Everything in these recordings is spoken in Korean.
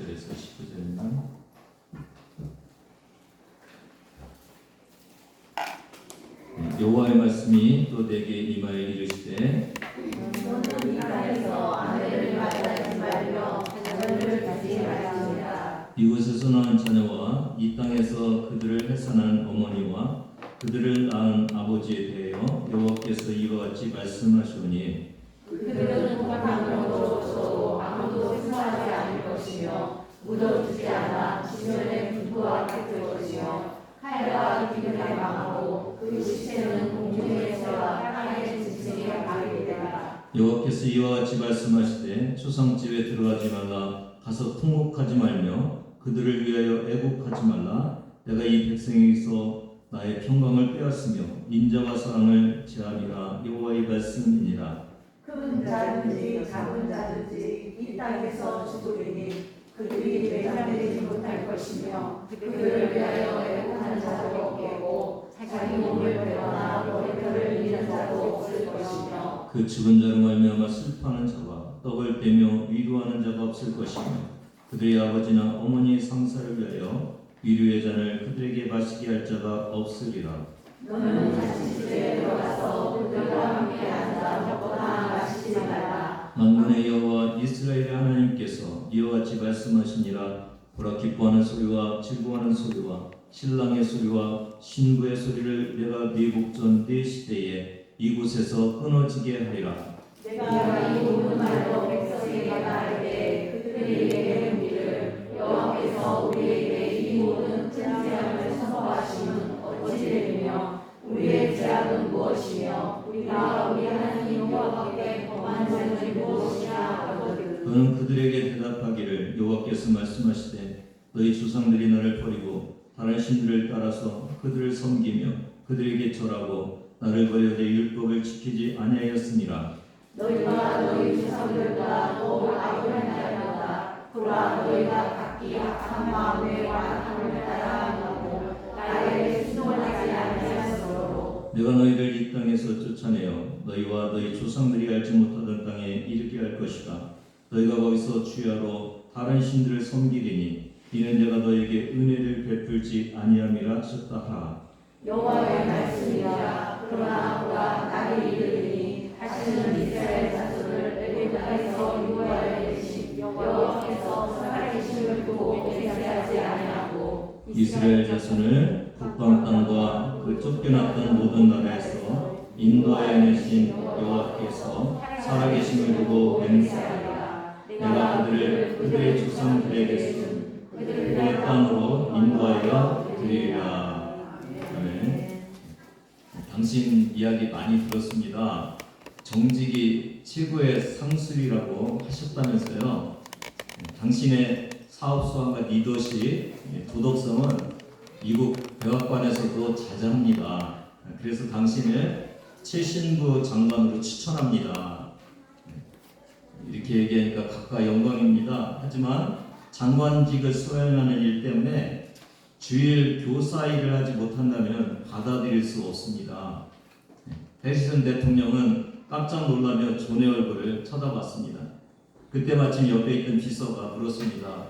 16절에서 19절입니다. 여호와의 말씀이 또 내게 임하여 이르시되 너는 이 땅에서 아내를 맞이하지 말며 자녀를 갖지 말지니라. 이곳에서 낳은 자녀와 이 땅에서 그들을 해산한 어머니와 그들을 낳은 아버지에 대하여 여호와께서 이와 같이 말씀하시오니 그들은 동방으로 져도 아무도 생사하지 않을 것이며 묻어두지 않아 지면에 불과 같을 것이며 칼과 기름에 망하고 그 시체는 공중의 새와 땅의 짐승에 가리게 되라. 여호와께서 이와 같이 말씀하시되 초상집에 들어가지 말라 가서 통곡하지 말며 그들을 위하여 애곡하지 말라 내가 이 백성에게서 나의 평강을 빼앗으며 인자와 사랑을 제하리라 여호와의 말씀이니라. 큰 자든지 작은 자든지 이 땅에서 죽으리니 그들이 매장되지 못할 것이며 그들을 위하여 애곡하는 자도 없겠고 자기 몸을 베거나 머리털을 잃은 자도 없을 것이며 그 죽은 자로 말미암아 슬퍼하는 자와 떡을 빼며 위로하는 자가 없을 것이며 그들의 아버지나 어머니의 상사를 위하여 위로의 잔을 그들에게 마시게 할 자가 없으리라. 너는 다시 집에 들어가서 그들과 함께 앉아 먹거나 마시지 말라. 만군의 여호와 이스라엘의 하나님께서 이와 같이 말씀하시니라. 보라 기뻐하는 소리와 즐거워하는 소리와 신랑의 소리와 신부의 소리를 내가 네 목전 네 시대에 이곳에서 끊어지게 하리라. 내가 이 모든 말로 백성에게 말할 때 그들이 내게 묻기를 여호와께서 우리에게 이 모든 큰 재앙을 선포하시면 어찌 되리며 우리의 죄악은 무엇이며 우리가 우리 하나님 여호와께 범한 죄는 무엇이냐 하거든. 그는 그들에게 대답하기를 여호와께서 말씀하시되 너희 조상들이 나를 버리고 다른 신들을 따라서 그들을 섬기며 그들에게 절하고 나를 버려 내 율법을 지키지 아니하였으니라. 너희가 너희 조상들과 또 아브라함이다. 보라 너희가 각기 악한 마음에 완악함을 따라 하고 나에게 순종하지 아니하였으므로 내가 너희를 이 땅에서 쫓아내어 너희와 너희 조상들이 알지 못하던 땅에 이르게 할 것이다. 너희가 거기서 주야로 다른 신들을 섬기리니 이는 내가 너희에게 은혜를 베풀지 아니함이라 하셨다 하라. 여호와의 말씀이라. 그러나 보라 날이 이르리니 다시는 이스라엘 자손을 애굽에서 유고하여 내신 여호와께서 살아계심을 두고 맹세하지 아니하고 이스라엘 자손을 북방 땅과 그 쫓겨났던 모든 나라에서 인도하여 내신 여호와께서 살아계심을 두고 맹세하리라. 내가 그들을 그들의 조상들에게 준 그들의 땅으로 인도하여 드리리라. 아멘. 당신 이야기 많이 들었습니다. 정직이 최고의 상술이라고 하셨다면서요. 당신의 사업 수완과 리더십, 도덕성은 미국 백악관에서도 자자합니다. 그래서 당신을 최신부 장관으로 추천합니다. 이렇게 얘기하니까 각각 영광입니다. 하지만 장관직을 수행하는 일 때문에 주일 교사 일을 하지 못한다면 받아들일 수 없습니다. 해리슨 대통령은 깜짝 놀라며 존의 얼굴을 쳐다봤습니다. 그때 마침 옆에 있던 비서가 물었습니다.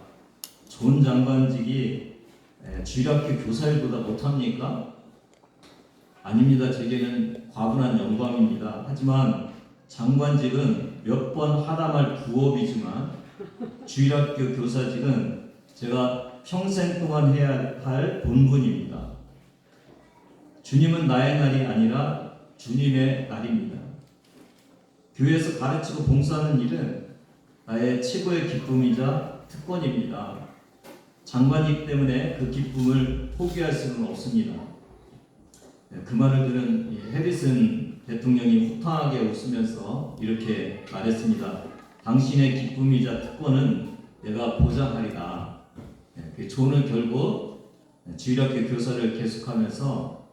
존 장관직이 주일학교 교사 일보다 못합니까? 아닙니다. 제게는 과분한 영광입니다. 하지만 장관직은 몇 번 하다말 부업이지만 주일학교 교사직은 제가 평생 동안 해야 할 본분입니다. 주님은 나의 날이 아니라 주님의 날입니다. 교회에서 가르치고 봉사하는 일은 나의 최고의 기쁨이자 특권입니다. 장관이기 때문에 그 기쁨을 포기할 수는 없습니다. 그 말을 들은 해리슨 대통령이 호탕하게 웃으면서 이렇게 말했습니다. 당신의 기쁨이자 특권은 내가 보장하리라. 존은 결국 주일학교 교사를 계속하면서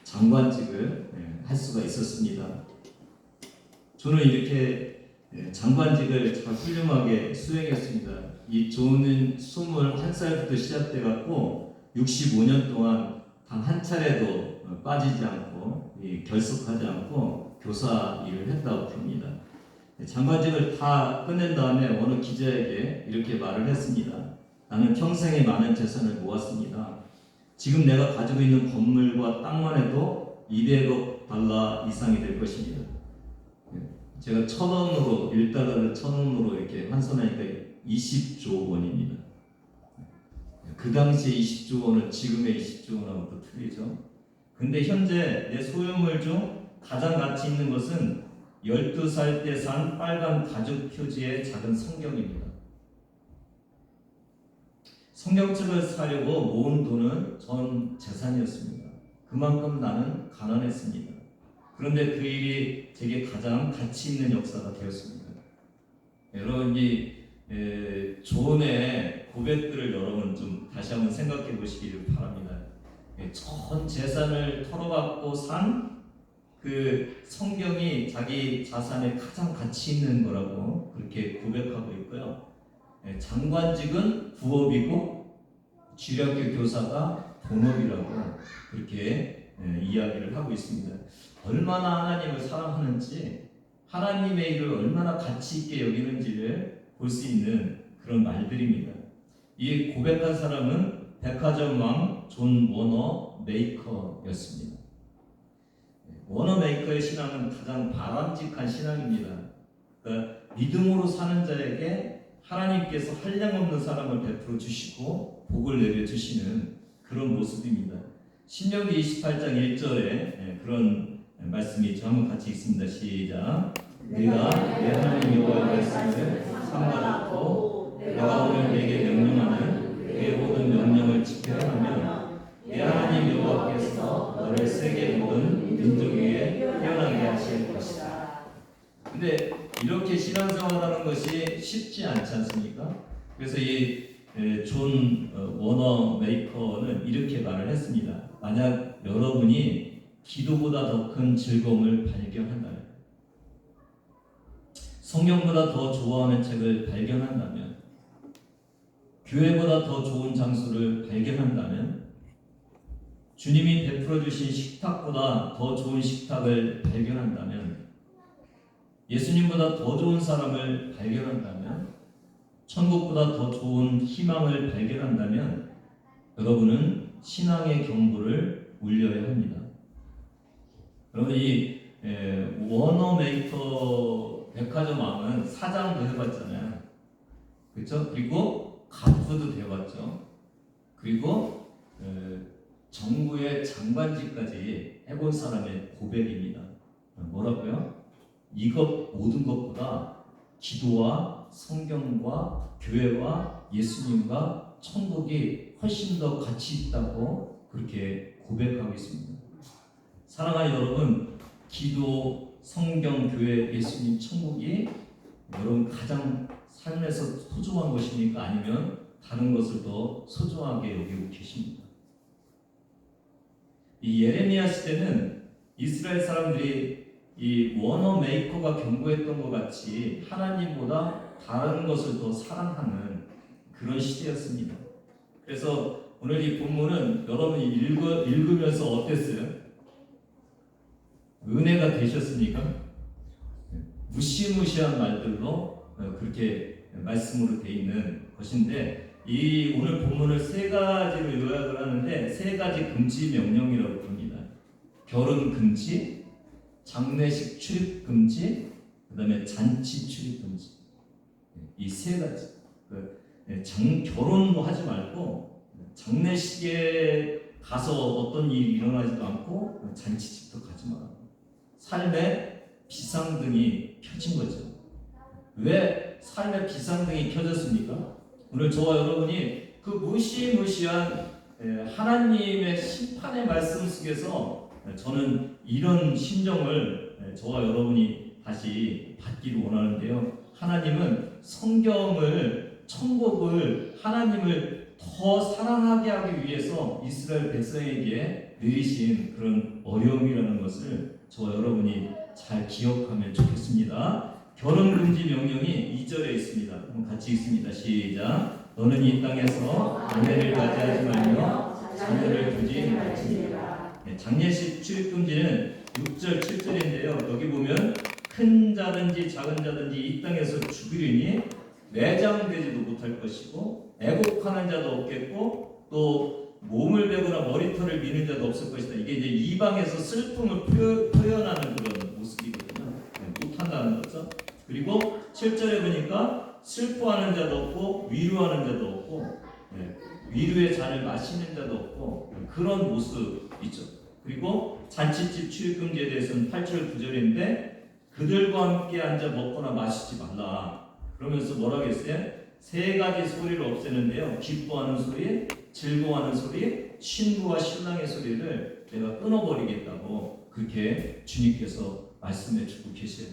장관직을 할 수가 있었습니다. 존은 이렇게 장관직을 잘 훌륭하게 수행했습니다. 이 존은 21살부터 시작돼 갖고 65년 동안 단 한 차례도 빠지지 않고 결석하지 않고 교사 일을 했다고 봅니다. 장관직을 다 끝낸 다음에 어느 기자에게 이렇게 말을 했습니다. 나는 평생에 많은 재산을 모았습니다. 지금 내가 가지고 있는 건물과 땅만 해도 200억 달러 이상이 될 것입니다. 제가 1,000원으로 1달러를 1,000원으로 이렇게 환산하니까 20조 원입니다. 그 당시에 20조 원은 지금의 20조 원하고 또 틀리죠. 근데 현재 내 소유물 중 가장 가치 있는 것은 12살 때 산 빨간 가죽 표지의 작은 성경입니다. 성경책을 사려고 모은 돈은 전 재산이었습니다. 그만큼 나는 가난했습니다. 그런데 그 일이 제게 가장 가치 있는 역사가 되었습니다. 여러분, 이 존의 고백들을 여러분 좀 다시 한번 생각해 보시기를 바랍니다. 전 재산을 털어갖고 산 그 성경이 자기 자산의 가장 가치 있는 거라고 그렇게 고백하고 있고요. 장관직은 부업이고 주일학교 교사가 본업이라고 그렇게 이야기를 하고 있습니다. 얼마나 하나님을 사랑하는지, 하나님의 일을 얼마나 가치 있게 여기는지를 볼 수 있는 그런 말들입니다. 이 고백한 사람은 백화점 왕 존 워너 메이커였습니다. 워너 메이커의 신앙은 가장 바람직한 신앙입니다. 그러니까 믿음으로 사는 자에게 하나님께서 한량없는 사랑을 베풀어 주시고 복을 내려 주시는 그런 모습입니다. 신명기 28장 1절에 그런 말씀이 있죠. 한번 같이 읽습니다. 시작. 네가 내 하나님 여호와의 말씀을 삼가듣고 내가 오늘 내게 명령하는 그의 모든 명령을 지켜야 하면 내 하나님 여호와께서 너를 세계 모든 민족 위에 태어나게 하실 것이다. 근데 이렇게 신앙생활하는 것이 쉽지 않지 않습니까? 그래서 이 존 워너 메이커는 이렇게 말을 했습니다. 만약 여러분이 기도보다 더 큰 즐거움을 발견한다면, 성경보다 더 좋아하는 책을 발견한다면, 교회보다 더 좋은 장소를 발견한다면, 주님이 베풀어 주신 식탁보다 더 좋은 식탁을 발견한다면, 예수님보다 더 좋은 사람을 발견한다면, 천국보다 더 좋은 희망을 발견한다면 여러분은 신앙의 경보를 울려야 합니다. 여러분, 이 워너 메이커 백화점 왕은 사장도 해봤잖아요. 그렇죠? 그리고 간부도 되어봤죠. 그리고 정부의 장관직까지 해본 사람의 고백입니다. 뭐라고요? 이것 모든 것보다 기도와 성경과 교회와 예수님과 천국이 훨씬 더 가치 있다고 그렇게 고백하고 있습니다. 사랑하는 여러분, 기도, 성경, 교회, 예수님, 천국이 여러분 가장 삶에서 소중한 것입니까? 아니면 다른 것을 더 소중하게 여기고 계십니까? 이 예레미야 시대는 이스라엘 사람들이 이 워너 메이커가 경고했던 것 같이 하나님보다 다른 것을 더 사랑하는 그런 시대였습니다. 그래서 오늘 이 본문은 여러분이 읽으면서 어땠어요? 은혜가 되셨습니까? 무시무시한 말들로 그렇게 말씀으로 되어 있는 것인데, 이 오늘 본문을 세 가지로 요약을 하는데 세 가지 금지 명령이라고 부릅니다. 결혼 금지, 장례식 출입 금지, 그 다음에 잔치 출입 금지. 이 세 가지. 결혼도 하지 말고 장례식에 가서 어떤 일이 일어나지도 않고 잔치집도 가지 말고 삶의 비상등이 켜진 거죠. 왜 삶의 비상등이 켜졌습니까? 오늘 저와 여러분이 그 무시무시한 하나님의 심판의 말씀 속에서 저는 이런 심정을 저와 여러분이 다시 받기를 원하는데요. 하나님은 성경을, 천국을, 하나님을 더 사랑하게 하기 위해서 이스라엘 백성에게 내리신 그런 어려움이라는 것을 저와 여러분이 잘 기억하면 좋겠습니다. 결혼 금지 명령이 2절에 있습니다. 한번 같이 읽습니다. 시작. 너는 이 땅에서 아내를 맞이하지 말며 자녀를 두지 말지니라. 장례식 출입 금지는 6절, 7절인데요. 여기 보면 큰 자든지 작은 자든지 이 땅에서 죽으리니 매장되지도 못할 것이고 애곡하는 자도 없겠고 또 몸을 베거나 머리털을 미는 자도 없을 것이다. 이게 이제 이방에서 슬픔을 표현하는 그런 모습이거든요. 못한다는 거죠. 그리고 7절에 보니까 슬퍼하는 자도 없고 위로하는 자도 없고 위로의 잔을 마시는 자도 없고 그런 모습이죠. 그리고 잔치집 출입금지에 대해서는 8절 9절인데 그들과 함께 앉아 먹거나 마시지 말라. 그러면서 뭐라고 했어요? 세 가지 소리를 없애는데요. 기뻐하는 소리, 즐거워하는 소리, 신부와 신랑의 소리를 내가 끊어버리겠다고 그렇게 주님께서 말씀해 주고 계세요.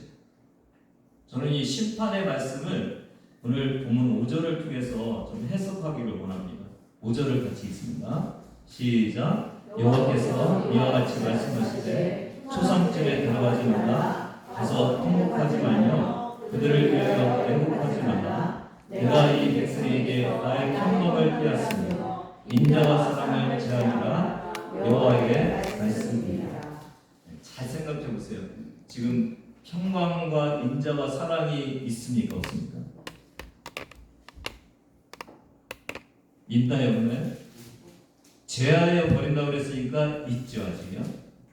저는 이 심판의 말씀을 오늘 본문 5절을 통해서 좀 해석하기를 원합니다. 5절을 같이 읽습니다. 시작. 여호와께서 이와 같이 말씀하시되 초상집에 들어가지 말라. 가서 통곡하지 말며 그들을 위하여 애곡하지 말라. 내가 이 백성에게 나의 평강을 빼앗으며 인자와 사랑을 제하리라. 여호와의 말씀입니다. 잘 생각해 보세요. 지금 평강과 인자와 사랑이 있습니까 없습니까? 있나요 보면? 제하여 버린다고 그랬으니까 있죠 아직요.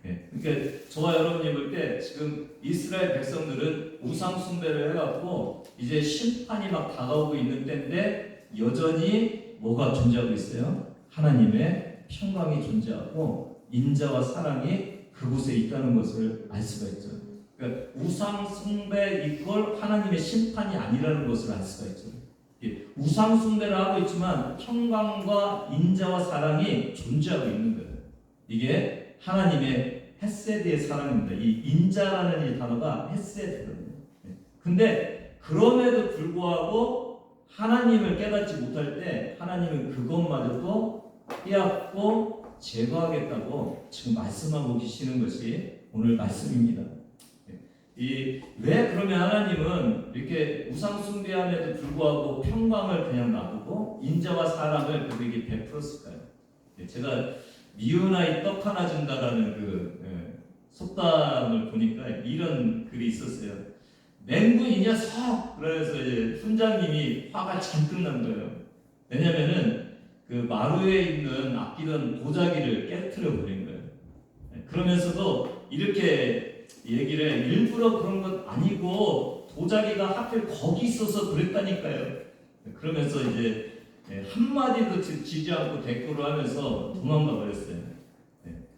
그러니까 저와 여러분이 볼 때 지금 이스라엘 백성들은 우상 숭배를 해갖고 이제 심판이 막 다가오고 있는 때인데 여전히 뭐가 존재하고 있어요? 하나님의 평강이 존재하고 인자와 사랑이 그곳에 있다는 것을 알 수가 있죠. 그러니까 우상 숭배 이걸 하나님의 심판이 아니라는 것을 알 수가 있죠. 우상 숭배를 하고 있지만 평강과 인자와 사랑이 존재하고 있는 거예요. 이게 하나님의 헤세드의 사랑입니다. 이 인자라는 이 단어가 헤세드거든요. 근데 그럼에도 불구하고 하나님을 깨닫지 못할 때 하나님은 그것마저도 빼앗고 제거하겠다고 지금 말씀하고 계시는 것이 오늘 말씀입니다. 왜 그러면 하나님은 이렇게 우상 숭배함에도 불구하고 평강을 그냥 놔두고 인자와 사랑을 그들에게 베풀었을까요? 제가 미운 아이 떡 하나 준다라는 그 속담을 보니까 이런 글이 있었어요. 맹구 이 녀석! 그래서 이제 훈장님이 화가 잔뜩 난 거예요. 왜냐면은 그 마루에 있는 아끼던 도자기를 깨트려 버린 거예요. 그러면서도 이렇게 얘기를 일부러 그런 건 아니고 도자기가 하필 거기 있어서 그랬다니까요. 그러면서 이제 한마디도 지지 않고 대꾸를 하면서 도망가 버렸어요.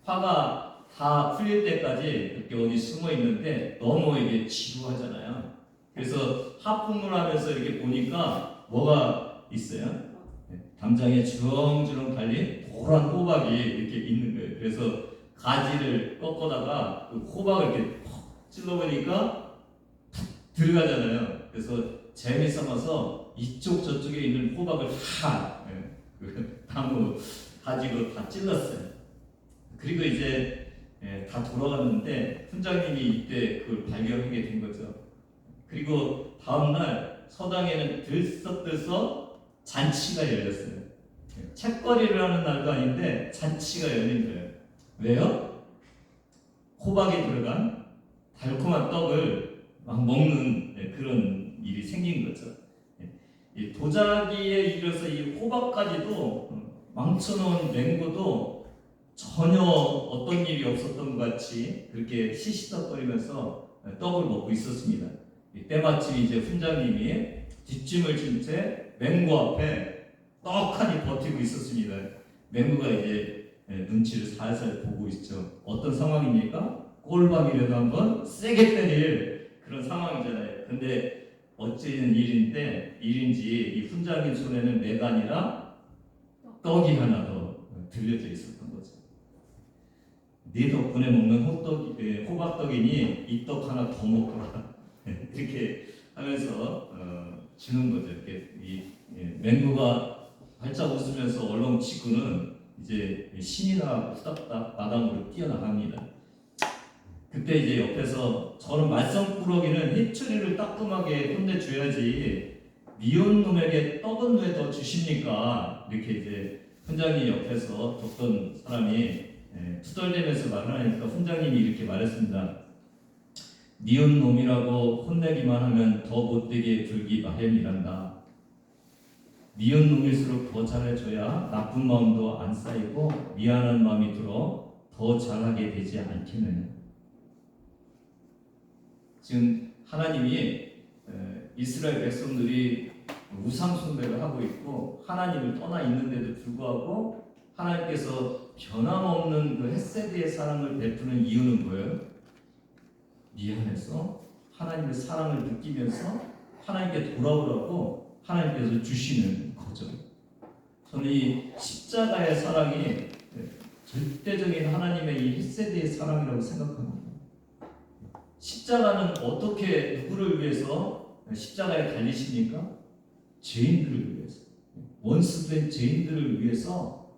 화가 다 풀릴 때까지 이렇게 어디 숨어 있는데 너무 이게 지루하잖아요. 그래서 하품을 하면서 이렇게 보니까 뭐가 있어요? 담장에 주렁주렁 달린 노란 호박이 이렇게 있는 거예요. 그래서 가지를 꺾어다가 그 호박을 이렇게 퍽 찔러보니까 푹 들어가잖아요. 그래서 재미삼아서 이쪽 저쪽에 있는 호박을 다 나무 가지고 다 찔렀어요. 그리고 이제 다 돌아갔는데 훈장님이 이때 그걸 발견하게 된 거죠. 그리고 다음날 서당에는 들썩들썩 잔치가 열렸어요. 책거리를 하는 날도 아닌데 잔치가 열린 거예요. 왜요? 호박에 들어간 달콤한 떡을 막 먹는 그런 일이 생긴 거죠. 이 도자기에 이르러서 이 호박까지도 망쳐놓은 맹고도 전혀 어떤 일이 없었던 것 같이 그렇게 시시덕거리면서 떡을 먹고 있었습니다. 때마침 이제 훈장님이 뒷짐을 진 채 맹고 앞에 떡하니 버티고 있었습니다. 맹고가 이제 눈치를 살살 보고 있죠. 어떤 상황입니까? 꼴밤이라도 한번 세게 때릴 그런 상황이잖아요. 근데 어찌된 일인지 이 훈장님 손에는 매가 아니라 떡이 하나 더 들려져 있었던 거죠. 네 덕분에 먹는 호박떡이니 이 떡 하나 더 먹거라. 이렇게 하면서 주는 거죠. 이렇게 맹구가 활짝 웃으면서 얼렁치고는 이제 신이나 후닥닥 마당으로 뛰어나갑니다. 그때 이제 옆에서 저는 말썽꾸러기는 해초리를 따끔하게 혼내줘야지 미운 놈에게 떡은 왜 더 주십니까? 이렇게 이제 훈장님 옆에서 뒀던 사람이 투덜대면서 말을 하니까 훈장님이 이렇게 말했습니다. 미운 놈이라고 혼내기만 하면 더 못되게 굴기 마련이란다. 미운 놈일수록 더 잘해줘야 나쁜 마음도 안 쌓이고 미안한 마음이 들어 더 잘하게 되지 않겠느냐. 지금 하나님이 이스라엘 백성들이 우상 숭배를 하고 있고 하나님을 떠나 있는데도 불구하고 하나님께서 변함없는 그 헷세드의 사랑을 베푸는 이유는 뭐예요? 미안해서 하나님의 사랑을 느끼면서 하나님께 돌아오라고 하나님께서 주시는 거죠. 저는 이 십자가의 사랑이 절대적인 하나님의 이 헷세드의 사랑이라고 생각합니다. 십자가는 어떻게 누구를 위해서 십자가에 달리십니까? 죄인들을 위해서, 원수된 죄인들을 위해서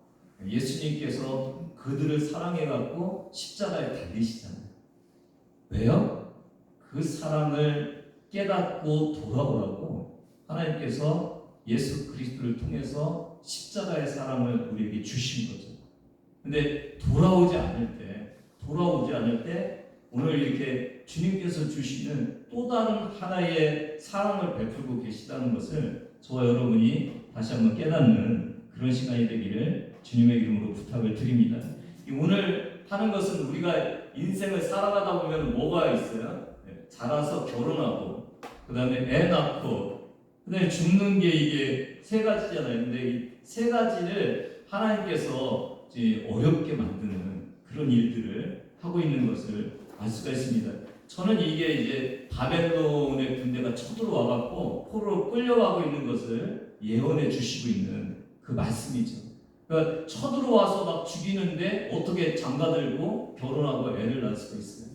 예수님께서 그들을 사랑해갖고 십자가에 달리시잖아요. 왜요? 그 사랑을 깨닫고 돌아오라고 하나님께서 예수 그리스도를 통해서 십자가의 사랑을 우리에게 주신 거죠. 근데 돌아오지 않을 때 오늘 이렇게 주님께서 주시는 또 다른 하나의 사랑을 베풀고 계시다는 것을 저와 여러분이 다시 한번 깨닫는 그런 시간이 되기를 주님의 이름으로 부탁을 드립니다. 오늘 하는 것은 우리가 인생을 살아가다 보면 뭐가 있어요? 자라서 결혼하고 그 다음에 애 낳고 그 다음에 죽는 게 이게 세 가지잖아요. 근데 이 세 가지를 하나님께서 어렵게 만드는 그런 일들을 하고 있는 것을 알 수가 있습니다. 저는 이게 이제 바벨론의 군대가 쳐들어와갖고 포로로 끌려가고 있는 것을 예언해 주시고 있는 그 말씀이죠. 그러니까 쳐들어와서 막 죽이는데 어떻게 장가들고 결혼하고 애를 낳을 수가 있어요.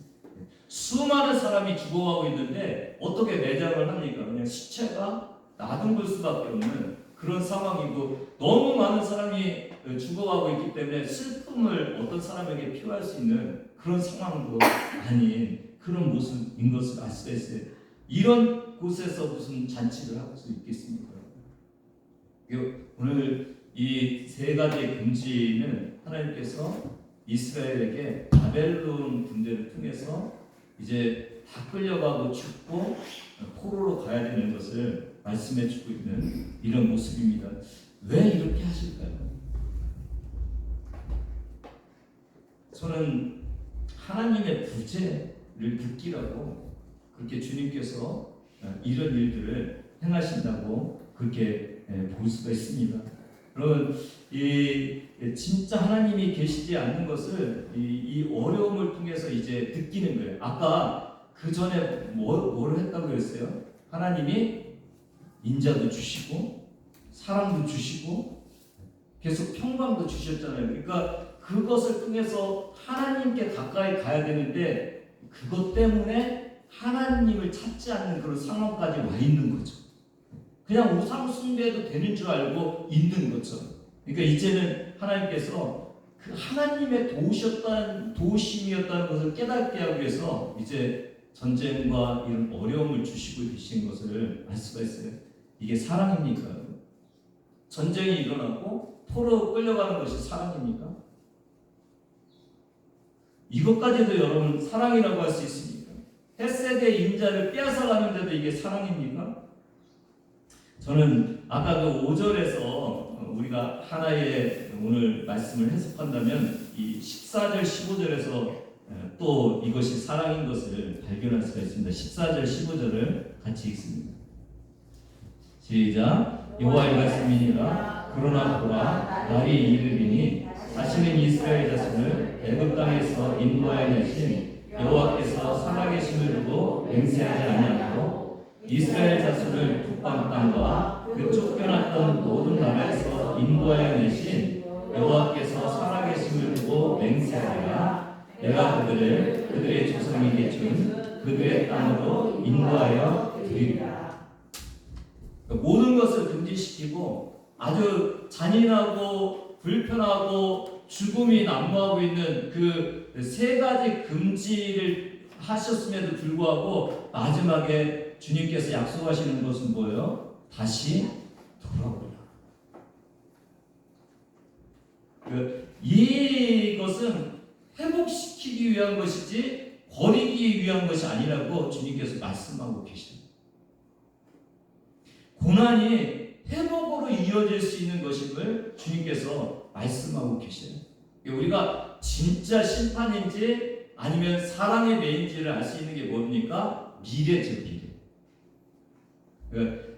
수많은 사람이 죽어가고 있는데 어떻게 매장을 합니까? 그냥 시체가 나둥글 수밖에 없는 그런 상황이고 너무 많은 사람이 죽어가고 있기 때문에 슬픔을 어떤 사람에게 표할 수 있는 그런 상황도 아닌 그런 모습인 것을 알 수가 있어요. 이런 곳에서 무슨 잔치를 할 수 있겠습니까? 오늘 이 세 가지의 금지는 하나님께서 이스라엘에게 바벨론 군대를 통해서 이제 다 끌려가고 죽고 포로로 가야 되는 것을 말씀해 주고 있는 이런 모습입니다. 왜 이렇게 하실까요? 저는 하나님의 구제를 느끼라고 그렇게 주님께서 이런 일들을 행하신다고 그렇게 볼 수가 있습니다. 여러분, 진짜 하나님이 계시지 않는 것을 이 어려움을 통해서 이제 느끼는 거예요. 아까 그 전에 뭐를 했다고 그랬어요? 하나님이 인자도 주시고 사랑도 주시고 계속 평강도 주셨잖아요. 그러니까 그것을 통해서 하나님께 가까이 가야 되는데 그것 때문에 하나님을 찾지 않는 그런 상황까지 와 있는 거죠. 그냥 우상 숭배도 되는 줄 알고 있는 거죠. 그러니까 이제는 하나님께서 그 하나님의 도우심이었다는 것을 깨닫게 하기 위해서 이제 전쟁과 이런 어려움을 주시고 계신 것을 알 수가 있어요. 이게 사랑입니까? 전쟁이 일어나고 포로 끌려가는 것이 사랑입니까? 이것까지도 여러분 사랑이라고 할 수 있습니까? 헷세드의 인자를 빼앗아가는데도 이게 사랑입니까? 저는 아까 그 5절에서 우리가 하나의 오늘 말씀을 해석한다면 이 14절 15절에서 또 이것이 사랑인 것을 발견할 수가 있습니다. 14절 15절을 같이 읽습니다. 시작. 여호와의 말씀이니라. 그러나 보라, 날이 이르리니 다시는 이스라엘 자손을 애굽 땅에서 인도하여 내신 여호와께서 살아계심을 두고 맹세하지 아니하고 이스라엘 자손을 북방 땅과 그 쫓겨났던 모든 나라에서 인도하여 내신 여호와께서 살아계심을 두고 맹세하리라. 내가 그들의 조상에게 준 그들의 땅으로 인도하여 드리리라. 모든 것을 금지시키고 아주 잔인하고 불편하고 죽음이 난무하고 있는 그 세 가지 금지를 하셨음에도 불구하고 마지막에 주님께서 약속하시는 것은 뭐예요? 다시 돌아오라. 이것은 회복시키기 위한 것이지 버리기 위한 것이 아니라고 주님께서 말씀하고 계십니다. 고난이 회복으로 이어질 수 있는 것임을 주님께서 말씀하고 계셔요. 우리가 진짜 심판인지 아니면 사랑의 매인지를 알 수 있는 게 뭡니까? 미래죠, 미래.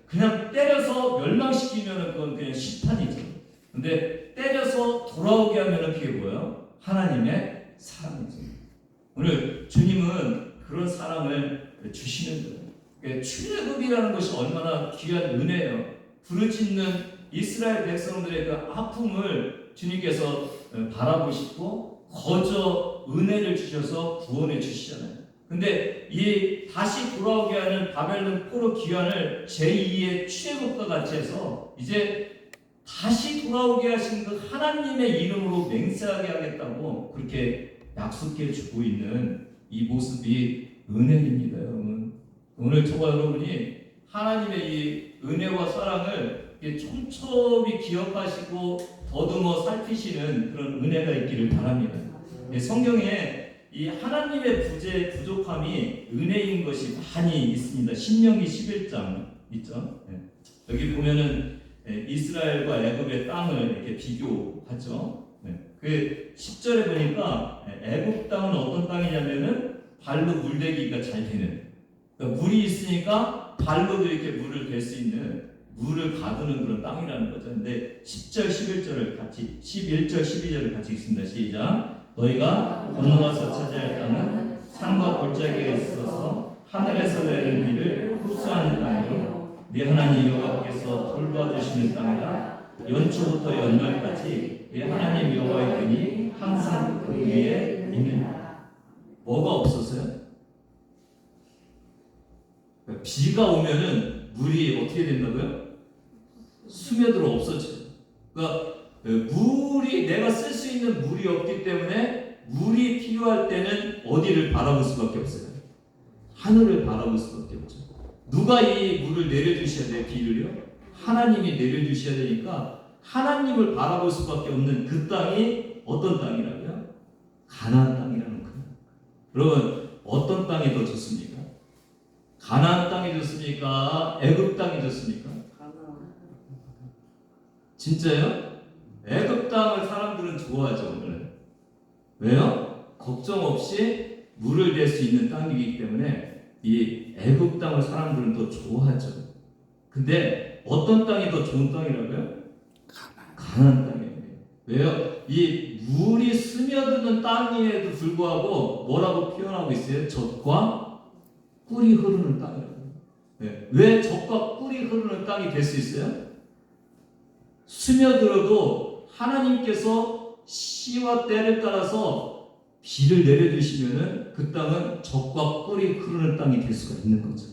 그냥 때려서 멸망시키면 그건 그냥 심판이죠. 근데 때려서 돌아오게 하면 그게 뭐예요? 하나님의 사랑이죠. 오늘 주님은 그런 사랑을 주시는 거예요. 출애굽이라는 것이 얼마나 귀한 은혜예요. 부르짖는 이스라엘 백성들의 그 아픔을 주님께서 바라보시고 거저 은혜를 주셔서 구원해 주시잖아요. 근데 이 다시 돌아오게 하는 바벨론 포로 귀환을 제2의 출애굽과 같이 해서 이제 다시 돌아오게 하신 그 하나님의 이름으로 맹세하게 하겠다고 그렇게 약속해 주고 있는 이 모습이 은혜입니다, 여러분. 오늘 저와 여러분이 하나님의 이 은혜와 사랑을 촘촘히 기억하시고 더듬어 살피시는 그런 은혜가 있기를 바랍니다. 성경에 이 하나님의 부족함이 은혜인 것이 많이 있습니다. 신명기 11장 있죠. 여기 보면은 이스라엘과 애굽의 땅을 이렇게 비교하죠. 그 10절에 보니까 애굽 땅은 어떤 땅이냐면은 발로 물대기가 잘 되는, 그러니까 물이 있으니까 발로도 이렇게 물을 댈 수 있는, 물을 가두는 그런 땅이라는 거죠. 근데 10절 11절을 같이 11절 12절을 같이 읽습니다. 시작. 너희가 건너와서 차지할 땅은 산과 골짜기가 있어서 하늘에서 내리는 비를 흡수하는 땅이요 네 하나님 여호와께서 돌봐주시는 땅이라. 연초부터 연말까지 네 하나님 여호와의 은이 항상 그 위에 있느니라. 뭐가 없었어요? 비가 오면은 물이 어떻게 된다고요? 스며들어 없어져요. 그러니까 물이, 내가 쓸 수 있는 물이 없기 때문에 물이 필요할 때는 어디를 바라볼 수밖에 없어요? 하늘을 바라볼 수밖에 없죠. 누가 이 물을 내려주셔야 돼요? 비를요? 하나님이 내려주셔야 되니까 하나님을 바라볼 수밖에 없는 그 땅이 어떤 땅이라고요? 가나안 땅이라는 거예요. 여러분, 어떤 땅이 더 좋습니까? 가나안 땅이 좋습니까? 애굽 땅이 좋습니까? 진짜요? 애굽 땅을 사람들은 좋아하죠. 오늘. 왜요? 걱정 없이 물을 댈 수 있는 땅이기 때문에 이 애굽 땅을 사람들은 더 좋아하죠. 근데 어떤 땅이 더 좋은 땅이라고요? 가나안 땅이에요. 왜요? 이 물이 스며드는 땅임에도 불구하고 뭐라고 표현하고 있어요? 젖과 꿀이 흐르는 땅이라고요. 왜 젖과 꿀이 흐르는 땅이 될 수 있어요? 스며들어도 하나님께서 시와 때를 따라서 비를 내려주시면은 그 땅은 젖과 꿀이 흐르는 땅이 될 수가 있는 거죠.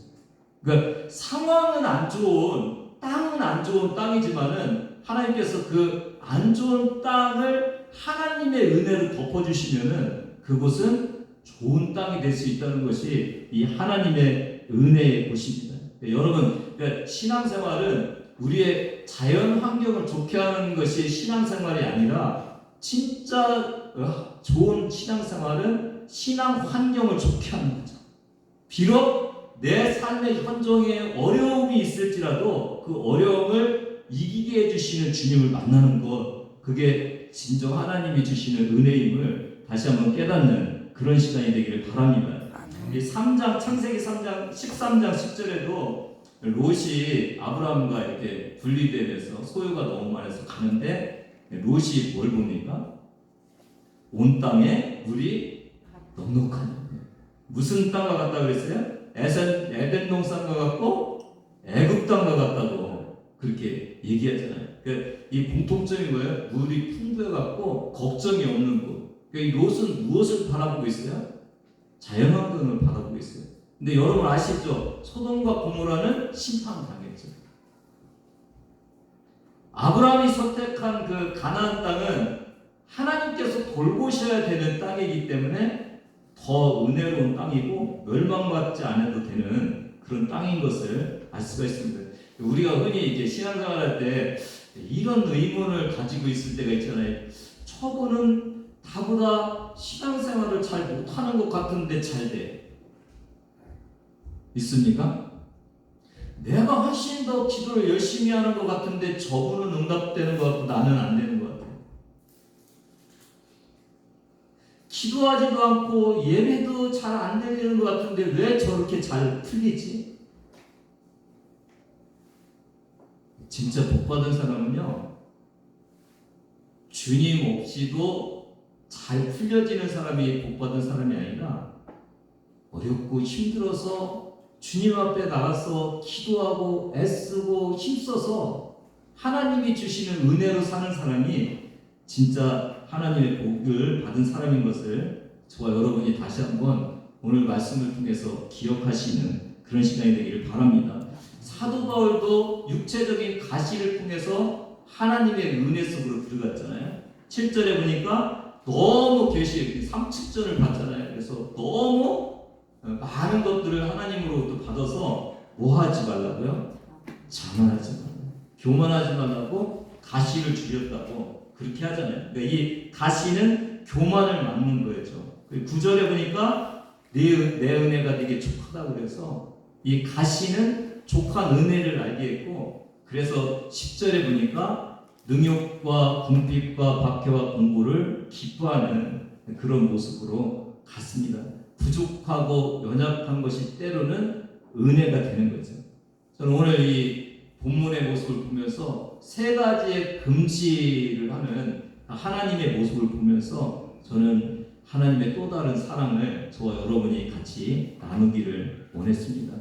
그러니까 상황은 안 좋은, 땅은 안 좋은 땅이지만은 하나님께서 그 안 좋은 땅을 하나님의 은혜로 덮어주시면은 그곳은 좋은 땅이 될 수 있다는 것이 이 하나님의 은혜의 곳입니다. 여러분, 그러니까 신앙생활은 우리의 자연 환경을 좋게 하는 것이 신앙생활이 아니라 진짜 좋은 신앙생활은 신앙 환경을 좋게 하는 거죠. 비록 내 삶의 현정에 어려움이 있을지라도 그 어려움을 이기게 해주시는 주님을 만나는 것, 그게 진정 하나님이 주시는 은혜임을 다시 한번 깨닫는 그런 시간이 되기를 바랍니다. 이 3장, 창세기 3장 13장 10절에도 롯이 아브라함과 이렇게 분리되면서 소유가 너무 많아서 가는데 롯이 뭘 봅니까? 온 땅에 물이 넉넉하니. 무슨 땅과 같다 그랬어요? 에덴 동산과 같고 애굽 땅과 같다고 그렇게 얘기하잖아요. 이 공통점이 뭐예요? 물이 풍부해 갖고 걱정이 없는 곳. 이 롯은 무엇을 바라보고 있어요? 자연환경을 바라보고 있어요. 근데 여러분 아시죠? 소돔과 고모라는 심판당했죠. 아브라함이 선택한 그 가나안 땅은 하나님께서 돌보셔야 되는 땅이기 때문에 더 은혜로운 땅이고 멸망받지 않아도 되는 그런 땅인 것을 알 수가 있습니다. 우리가 흔히 이제 신앙생활할 때 이런 의문을 가지고 있을 때가 있잖아요. 저분은 나보다 신앙생활을 잘 못하는 것 같은데 잘 돼. 있습니까? 내가 훨씬 더 기도를 열심히 하는 것 같은데 저분은 응답되는 것 같고 나는 안 되는 것 같아요. 기도하지도 않고 예배도 잘 안 되는 것 같은데 왜 저렇게 잘 풀리지? 진짜 복받은 사람은요, 주님 없이도 잘 풀려지는 사람이 복받은 사람이 아니라 어렵고 힘들어서 주님 앞에 나가서 기도하고 애쓰고 힘써서 하나님이 주시는 은혜로 사는 사람이 진짜 하나님의 복을 받은 사람인 것을 저와 여러분이 다시 한번 오늘 말씀을 통해서 기억하시는 그런 시간이 되기를 바랍니다. 사도 바울도 육체적인 가시를 통해서 하나님의 은혜 속으로 들어갔잖아요. 7절에 보니까 너무 계시 삼측전을 받잖아요. 그래서 너무 많은 것들을 하나님으로부터 받아서 뭐 하지 말라고요? 자만하지 말라고, 교만하지 말라고 가시를 줄였다고 그렇게 하잖아요. 그러니까 이 가시는 교만을 막는 거였죠. 9절에 보니까 내 은혜가 되게 족하다고 그래서 이 가시는 족한 은혜를 알게 했고, 그래서 10절에 보니까 능욕과 궁핍과 박해와 공고를 기뻐하는 그런 모습으로 갔습니다. 부족하고 연약한 것이 때로는 은혜가 되는 거죠. 저는 오늘 이 본문의 모습을 보면서 세 가지의 금지를 하는 하나님의 모습을 보면서 저는 하나님의 또 다른 사랑을 저와 여러분이 같이 나누기를 원했습니다.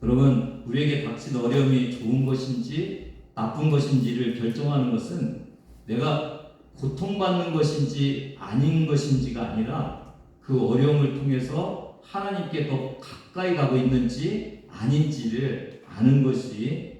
여러분, 우리에게 닥친 어려움이 좋은 것인지 나쁜 것인지를 결정하는 것은 내가 고통받는 것인지 아닌 것인지가 아니라 그 어려움을 통해서 하나님께 더 가까이 가고 있는지 아닌지를 아는 것이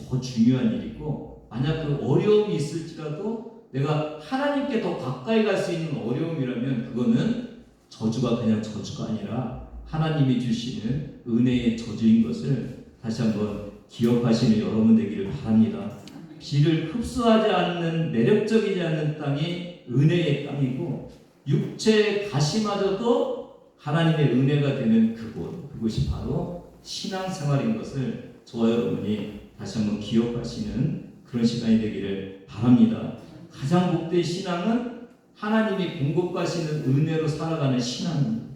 더 중요한 일이고, 만약 그 어려움이 있을지라도 내가 하나님께 더 가까이 갈 수 있는 어려움이라면 그거는 저주가 그냥 저주가 아니라 하나님이 주시는 은혜의 저주인 것을 다시 한번 기억하시는 여러분 되기를 바랍니다. 비를 흡수하지 않는 매력적이지 않는 땅이 은혜의 땅이고, 육체의 가시마저도 하나님의 은혜가 되는 그곳이 바로 신앙생활인 것을 저와 여러분이 다시 한번 기억하시는 그런 시간이 되기를 바랍니다. 가장 복된 신앙은 하나님이 공급하시는 은혜로 살아가는 신앙입니다.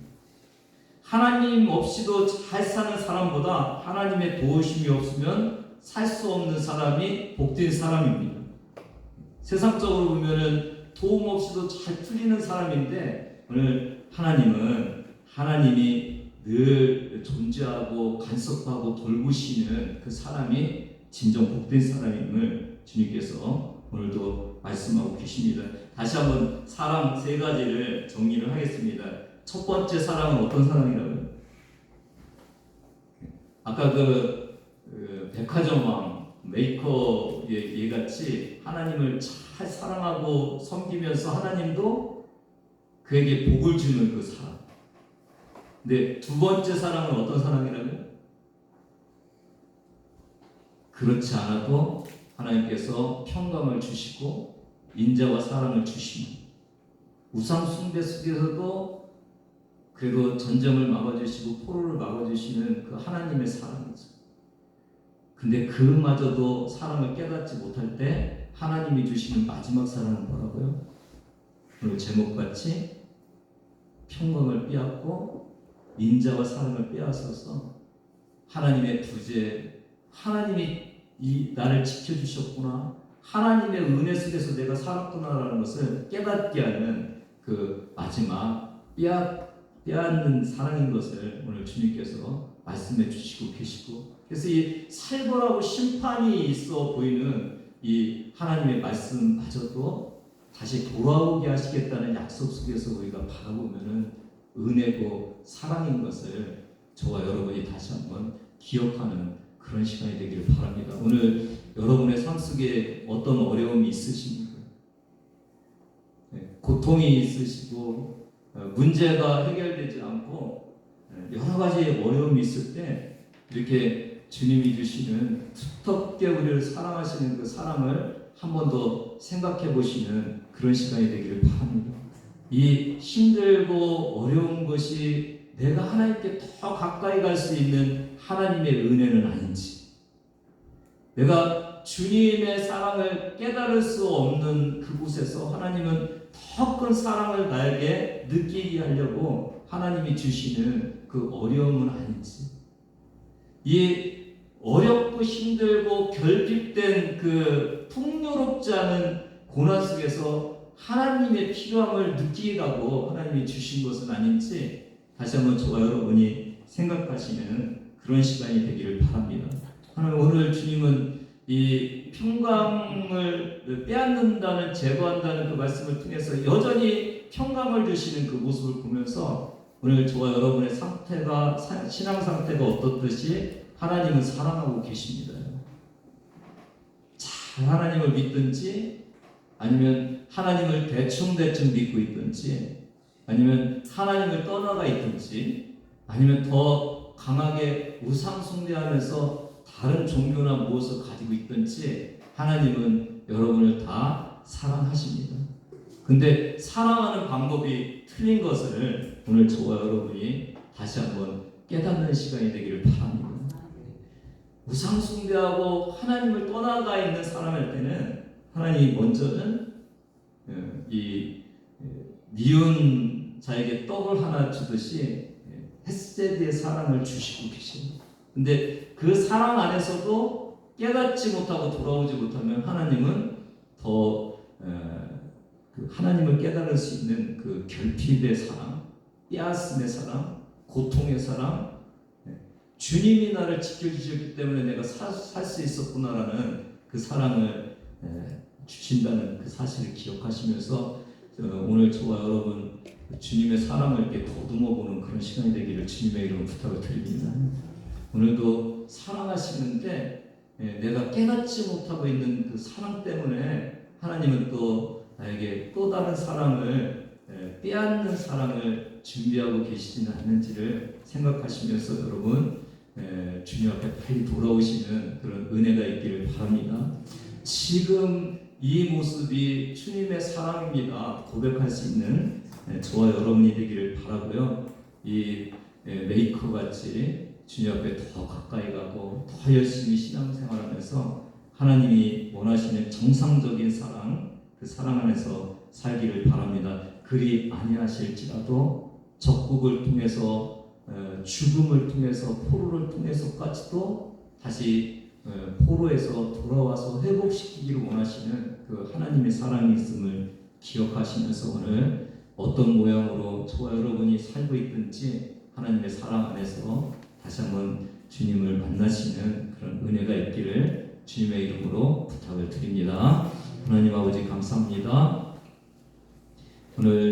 하나님 없이도 잘 사는 사람보다 하나님의 도우심이 없으면 살 수 없는 사람이 복된 사람입니다. 세상적으로 보면은 도움 없이도 잘 풀리는 사람인데, 오늘 하나님이 늘 존재하고 간섭하고 돌보시는 그 사람이 진정 복된 사람임을 주님께서 오늘도 말씀하고 계십니다. 다시 한번 사랑 세 가지를 정리를 하겠습니다. 첫 번째 사랑은 어떤 사랑이라고요? 아까 백화점 왕 메이커 얘같이 하나님을 잘 사랑하고 섬기면서 하나님도 그에게 복을 주는 그 사랑. 근데 두 번째 사랑은 어떤 사랑이라고요? 그렇지 않아도 하나님께서 평강을 주시고 인자와 사랑을 주시는, 우상 숭배 속에서도 그래도 전쟁을 막아주시고 포로를 막아주시는 그 하나님의 사랑이죠. 근데 그마저도 사랑을 깨닫지 못할 때 하나님이 주시는 마지막 사랑은 뭐라고요? 오늘 제목같이 평강을 빼앗고 인자와 사랑을 빼앗아서 하나님의 부재, 하나님이 나를 지켜주셨구나, 하나님의 은혜 속에서 내가 살았구나라는 것을 깨닫게 하는 그 마지막 빼앗는 사랑인 것을 오늘 주님께서 말씀해 주시고 계시고, 그래서 이 살벌하고 심판이 있어 보이는 이 하나님의 말씀마저도 다시 돌아오게 하시겠다는 약속 속에서 우리가 바라보면은 은혜고 사랑인 것을 저와 여러분이 다시 한번 기억하는 그런 시간이 되기를 바랍니다. 오늘 여러분의 삶 속에 어떤 어려움이 있으십니까? 고통이 있으시고 문제가 해결되지 않고 여러 가지 어려움이 있을 때 이렇게 주님이 주시는 두텁게 우리를 사랑하시는 그 사랑을 한 번 더 생각해 보시는 그런 시간이 되기를 바랍니다. 이 힘들고 어려운 것이 내가 하나님께 더 가까이 갈 수 있는 하나님의 은혜는 아닌지, 내가 주님의 사랑을 깨달을 수 없는 그곳에서 하나님은 더 큰 사랑을 나에게 느끼게 하려고 하나님이 주시는 그 어려움은 아닌지, 이 어렵고 힘들고 결핍된 그 풍요롭지 않은 고난 속에서 하나님의 필요함을 느끼라고 하나님이 주신 것은 아닌지 다시 한번 저와 여러분이 생각하시는 그런 시간이 되기를 바랍니다. 하나님, 오늘 주님은 이 평강을 빼앗는다는, 제거한다는 그 말씀을 통해서 여전히 평강을 주시는 그 모습을 보면서 오늘 저와 여러분의 상태가, 신앙 상태가 어떻듯이 하나님은 사랑하고 계십니다. 잘 하나님을 믿든지, 아니면 하나님을 대충 믿고 있든지, 아니면 하나님을 떠나가 있든지, 아니면 더 강하게 우상 숭배하면서 다른 종교나 무엇을 가지고 있든지 하나님은 여러분을 다 사랑하십니다. 근데 사랑하는 방법이 틀린 것을 오늘 저와 여러분이 다시 한번 깨닫는 시간이 되기를 바랍니다. 우상 숭배하고 하나님을 떠나가 있는 사람일 때는 하나님이 먼저는 이 미운 자에게 떡을 하나 주듯이 헤세드의 사랑을 주시고 계십니다. 근데 그 사랑 안에서도 깨닫지 못하고 돌아오지 못하면 하나님은 더 그 하나님을 깨달을 수 있는 그 결핍의 사랑, 빼앗음의 사랑, 고통의 사랑, 주님이 나를 지켜주셨기 때문에 내가 살 수 있었구나라는 그 사랑을 주신다는 그 사실을 기억하시면서 오늘 저와 여러분 주님의 사랑을 이렇게 더듬어 보는 그런 시간이 되기를 주님의 이름으로 부탁을 드립니다. 오늘도 사랑하시는데 내가 깨닫지 못하고 있는 그 사랑 때문에 하나님은 또 나에게 또 다른 사랑을, 빼앗는 사랑을 준비하고 계시지는 않는지를 생각하시면서 여러분 주님 앞에 빨리 돌아오시는 그런 은혜가 있기를 바랍니다. 지금 이 모습이 주님의 사랑입니다 고백할 수 있는 저와 여러분이 되기를 바라고요. 이 메이커 같이 주님 앞에 더 가까이 가고 더 열심히 신앙생활하면서 하나님이 원하시는 정상적인 사랑, 그 사랑 안에서 살기를 바랍니다. 그리 아니하실지라도 적국을 통해서, 죽음을 통해서, 포로를 통해서까지도 다시 포로에서 돌아와서 회복시키기를 원하시는 그 하나님의 사랑이 있음을 기억하시면서 오늘 어떤 모양으로 저와 여러분이 살고 있든지 하나님의 사랑 안에서 다시 한번 주님을 만나시는 그런 은혜가 있기를 주님의 이름으로 부탁을 드립니다. 하나님 아버지 감사합니다. 오늘